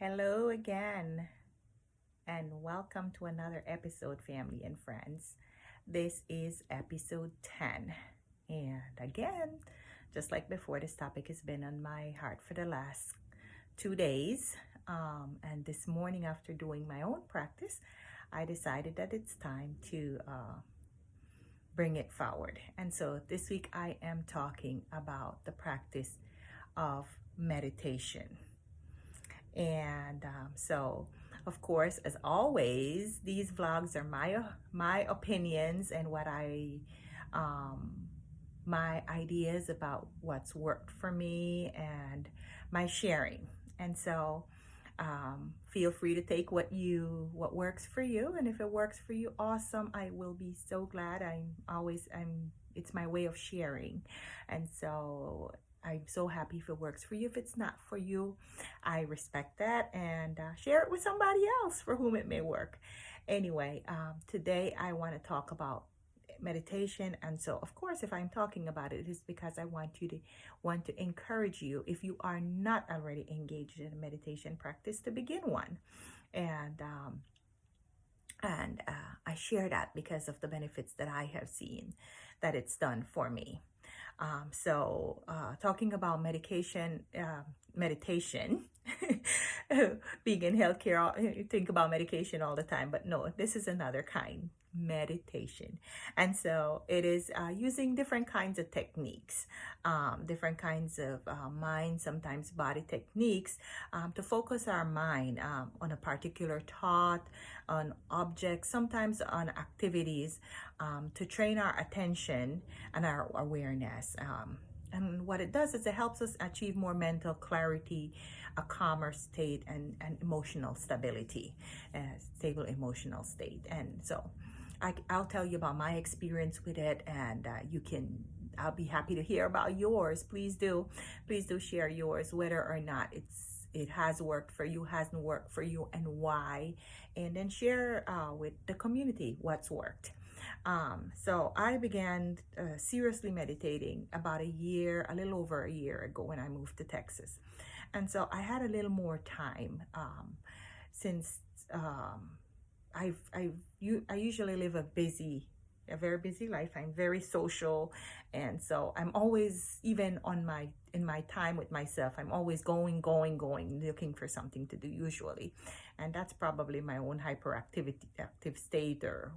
Hello again, and welcome to another episode, family and friends. This is episode 10. And again, just like before, this topic has been on my heart for the last 2 days. And this morning, after doing my own practice, I decided that it's time to bring it forward. And so this week, I am talking about the practice of meditation. And so, of course, as always, these vlogs are my opinions and what my ideas about what's worked for me and my sharing. And so, feel free to take what works for you, and if it works for you, awesome. I will be so glad. I'm it's my way of sharing, and so I'm so happy if it works for you. If it's not for you, I respect that, and share it with somebody else for whom it may work. Anyway, today I want to talk about meditation, and so of course, if I'm talking about it, it is because I want to encourage you, if you are not already engaged in a meditation practice, to begin one. And I share that because of the benefits that I have seen that it's done for me. Talking about meditation, being in healthcare, you think about medication all the time, but no, this is another kind meditation. And so it is using different kinds of techniques, different kinds of mind, sometimes body techniques, to focus our mind on a particular thought, on objects, sometimes on activities, to train our attention and our awareness. And what it does is it helps us achieve more mental clarity, a calmer state, and emotional stability, stable emotional state. And so I'll tell you about my experience with it, and I'll be happy to hear about yours. Please do share yours, whether or not it has worked for you, hasn't worked for you, and why, and then share with the community what's worked. So I began seriously meditating about a little over a year ago when I moved to Texas. And so I had a little more time since I usually live a very busy life. I'm very social, and so I'm always, even in my time with myself, I'm always going, looking for something to do usually, and that's probably my own active state, or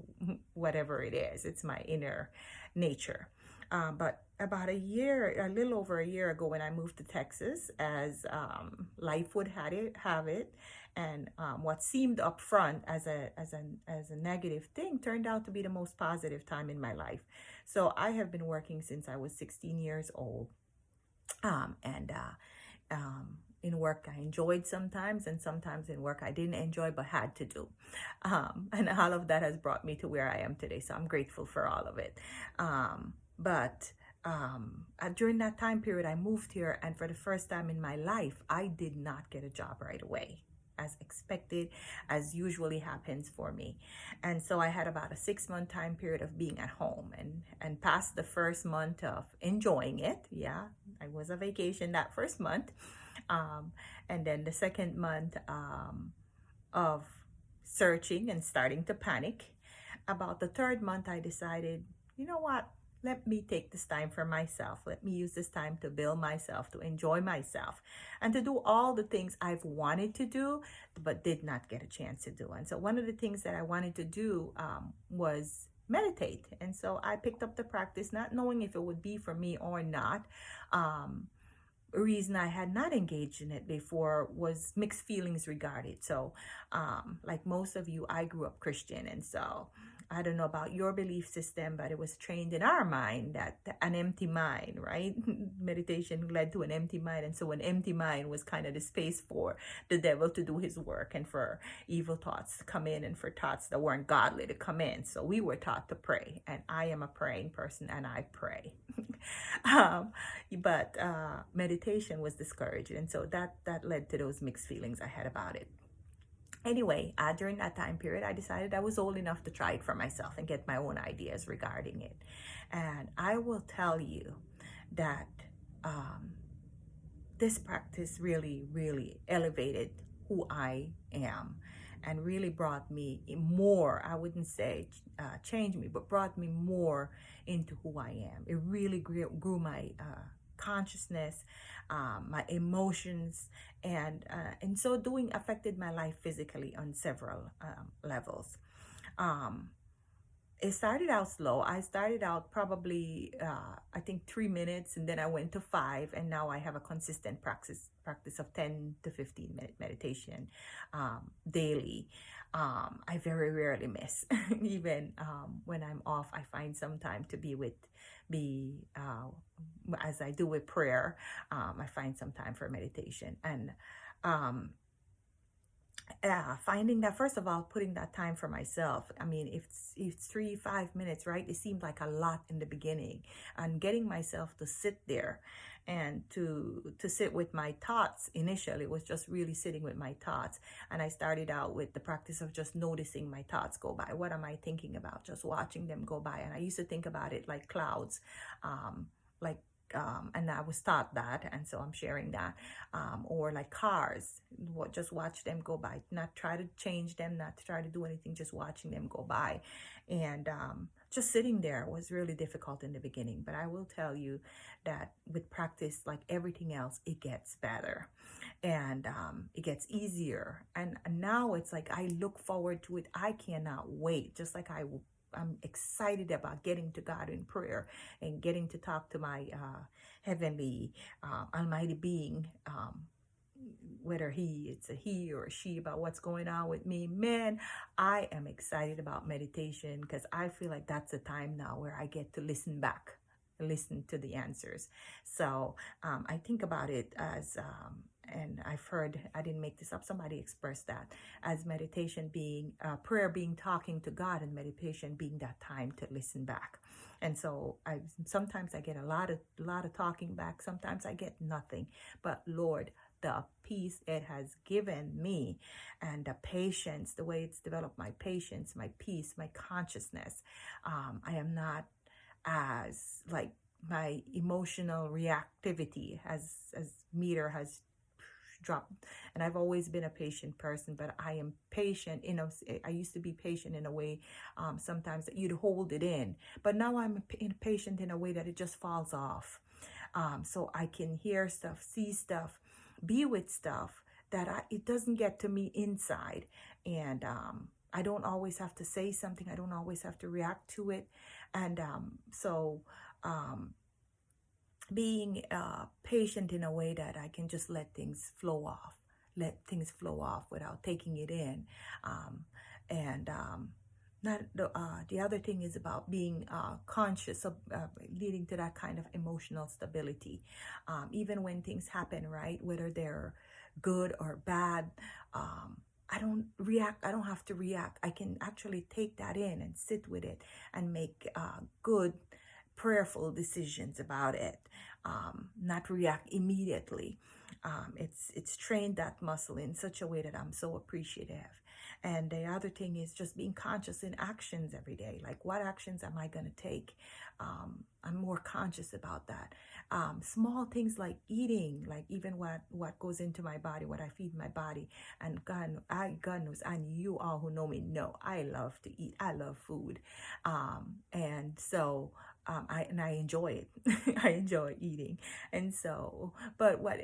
whatever it is. It's my inner nature. But about a little over a year ago, when I moved to Texas, as life would have it, and what seemed up front as a negative thing turned out to be the most positive time in my life. So I have been working since I was 16 years old, and in work I enjoyed sometimes, and sometimes in work I didn't enjoy but had to do, and all of that has brought me to where I am today. So I'm grateful for all of it. But during that time period, I moved here, and for the first time in my life, I did not get a job right away, as expected, as usually happens for me. And so I had about a 6-month time period of being at home, and past the first month of enjoying it. Yeah, I was on vacation that first month. And then the second month of searching and starting to panic. About the third month, I decided, you know what? Let me take this time for myself. Let me use this time to build myself, to enjoy myself, and to do all the things I've wanted to do, but did not get a chance to do. And so one of the things that I wanted to do was meditate. And so I picked up the practice, not knowing if it would be for me or not. Reason I had not engaged in it before was mixed feelings regarding it. So, like most of you, I grew up Christian, and so I don't know about your belief system, but it was trained in our mind that an empty mind, right? Meditation led to an empty mind. And so an empty mind was kind of the space for the devil to do his work, and for evil thoughts to come in, and for thoughts that weren't godly to come in. So we were taught to pray, and I am a praying person, and I pray. But meditation was discouraged. And so that led to those mixed feelings I had about it. Anyway, during that time period, I decided I was old enough to try it for myself and get my own ideas regarding it. And I will tell you that this practice really, really elevated who I am, and really brought me more. I wouldn't say changed me, but brought me more into who I am. It really grew my consciousness, my emotions, and in so doing affected my life physically on several levels. Um, it started out slow. I started out probably I think 3 minutes, and then I went to five, and now I have a consistent practice of 10 to 15 minute meditation daily. I very rarely miss. Even when I'm off, I find some time to be as I do with prayer. I find some time for meditation, and um, finding that, first of all, putting that time for myself. I mean, if it's 3 5 minutes, right, it seemed like a lot in the beginning, and getting myself to sit there and to sit with my thoughts. Initially was just really sitting with my thoughts, and I started out with the practice of just noticing my thoughts go by. What am I thinking about? Just watching them go by. And I used to think about it like clouds, like and I was taught that, and so I'm sharing that. Or like cars, just watch them go by, not try to change them, not to try to do anything, just watching them go by. And just sitting there was really difficult in the beginning, but I will tell you that with practice, like everything else, it gets better, and it gets easier. And now it's like I look forward to it. I cannot wait, just like I'm excited about getting to God in prayer and getting to talk to my heavenly almighty being, whether it's a he or a she, about what's going on with me. Man, I am excited about meditation, because I feel like that's a time now where I get to listen to the answers. So I think about it as and I've heard, I didn't make this up, somebody expressed that as meditation being prayer being talking to God, and meditation being that time to listen back. And so sometimes I get a lot of talking back, sometimes I get nothing. But Lord, the peace it has given me, and the patience, the way it's developed my patience, my peace, my consciousness. I am not as like, my emotional reactivity as meter has dropped. And I've always been a patient person, but I am patient. I used to be patient in a way, sometimes that you'd hold it in, but now I'm impatient in a way that it just falls off. So I can hear stuff, see stuff, be with stuff that it doesn't get to me inside. And I don't always have to say something. I don't always have to react to it. And so being patient in a way that I can just let things flow off without taking it in. And not the other thing is about being conscious of leading to that kind of emotional stability. Even when things happen, right, whether they're good or bad, I don't react. I don't have to react. I can actually take that in and sit with it and make good, prayerful decisions about it. Not react immediately. It's trained that muscle in such a way that I'm so appreciative. And the other thing is just being conscious in actions every day. Like, what actions am I going to take? I'm more conscious about that. Small things like eating, like even what goes into my body, what I feed my body. And God knows, and you all who know me know, I love to eat. I love food. And so I enjoy it. I enjoy eating. And so, but what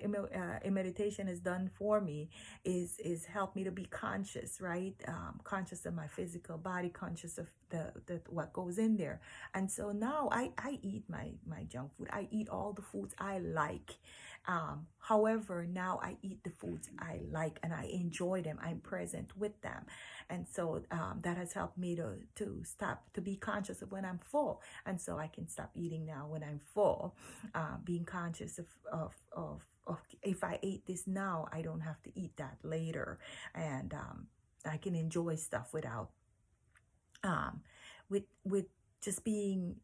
meditation has done for me is help me to be conscious, right? Conscious of my physical body, conscious of the what goes in there. And so now I eat my junk food. I eat all the foods I like. However, now I eat the foods I like, and I enjoy them. I'm present with them. And so that has helped me to stop, to be conscious of when I'm full. And so I can stop eating now when I'm full. Being conscious of if I ate this now, I don't have to eat that later. And I can enjoy stuff without with just being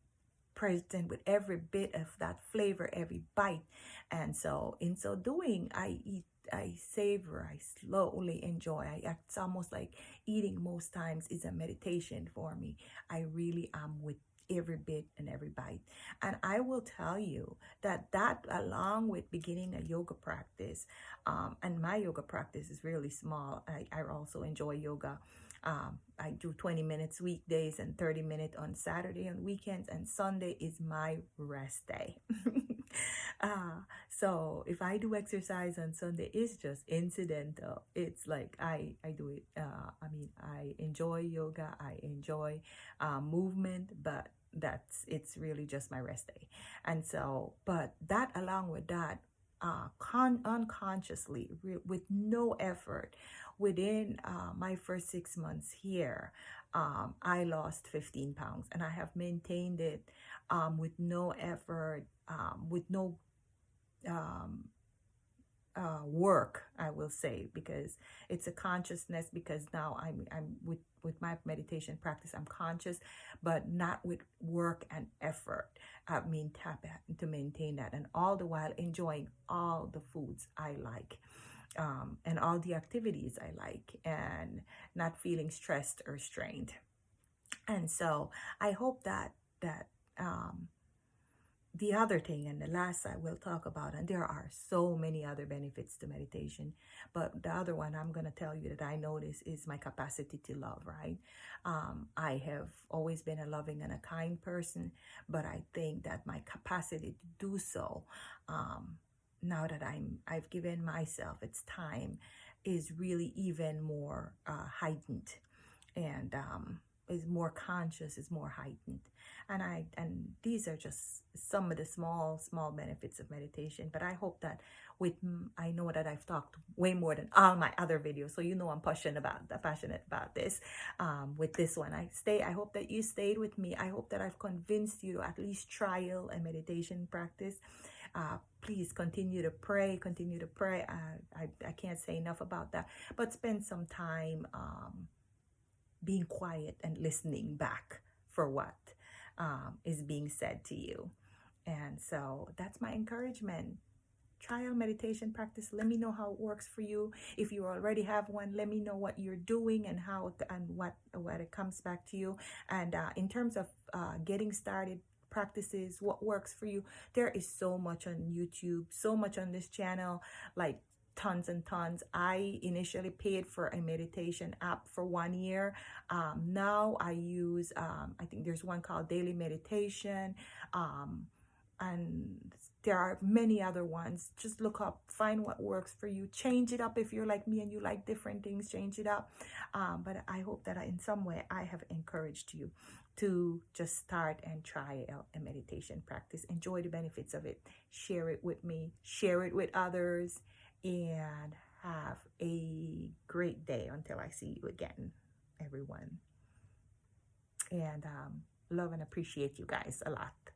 present with every bit of that flavor, every bite. And so in so doing, I savor, I slowly enjoy. It's almost like eating most times is a meditation for me. I really am with every bit and every bite. And I will tell you that along with beginning a yoga practice, and my yoga practice is really small. I also enjoy yoga. I do 20 minutes weekdays and 30 minutes on Saturday and weekends, and Sunday is my rest day. So if I do exercise on Sunday, it's just incidental. It's like I do it. I enjoy yoga. I enjoy movement, but it's really just my rest day. And so, but that along with that, unconsciously, with no effort, within my first 6 months here, I lost 15 pounds, and I have maintained it with no effort, with no um, work, I will say, because it's a consciousness. Because now I'm with my meditation practice, I'm conscious, but not with work and effort. I mean, tap to maintain that, and all the while enjoying all the foods I like. And all the activities I like, and not feeling stressed or strained. And so I hope that um, the other thing, and the last I will talk about, and there are so many other benefits to meditation, but the other one I'm going to tell you that I notice is my capacity to love, right? I have always been a loving and a kind person, but I think that my capacity to do so, now that I've given myself its time, is really even more heightened, and is more conscious, is more heightened. And these are just some of the small benefits of meditation. But I hope that I know that I've talked way more than all my other videos, so you know I'm passionate about this. With this one, I hope that you stayed with me. I hope that I've convinced you to at least trial a meditation practice. Please continue to pray. I can't say enough about that. But spend some time being quiet and listening back for what is being said to you. And so that's my encouragement. Trial meditation practice. Let me know how it works for you. If you already have one, let me know what you're doing and how and what it comes back to you. And in terms of getting started practices, what works for you, there is so much on YouTube, so much on this channel, like tons and tons. I initially paid for a meditation app for 1 year. Now I use I think there's one called Daily Meditation, and there are many other ones. Just look up, find what works for you, change it up. If you're like me and you like different things, change it up. But I hope that in some way I have encouraged you to just start and try out a meditation practice. Enjoy the benefits of it. Share it with me, share it with others, and have a great day until I see you again, everyone. And love and appreciate you guys a lot.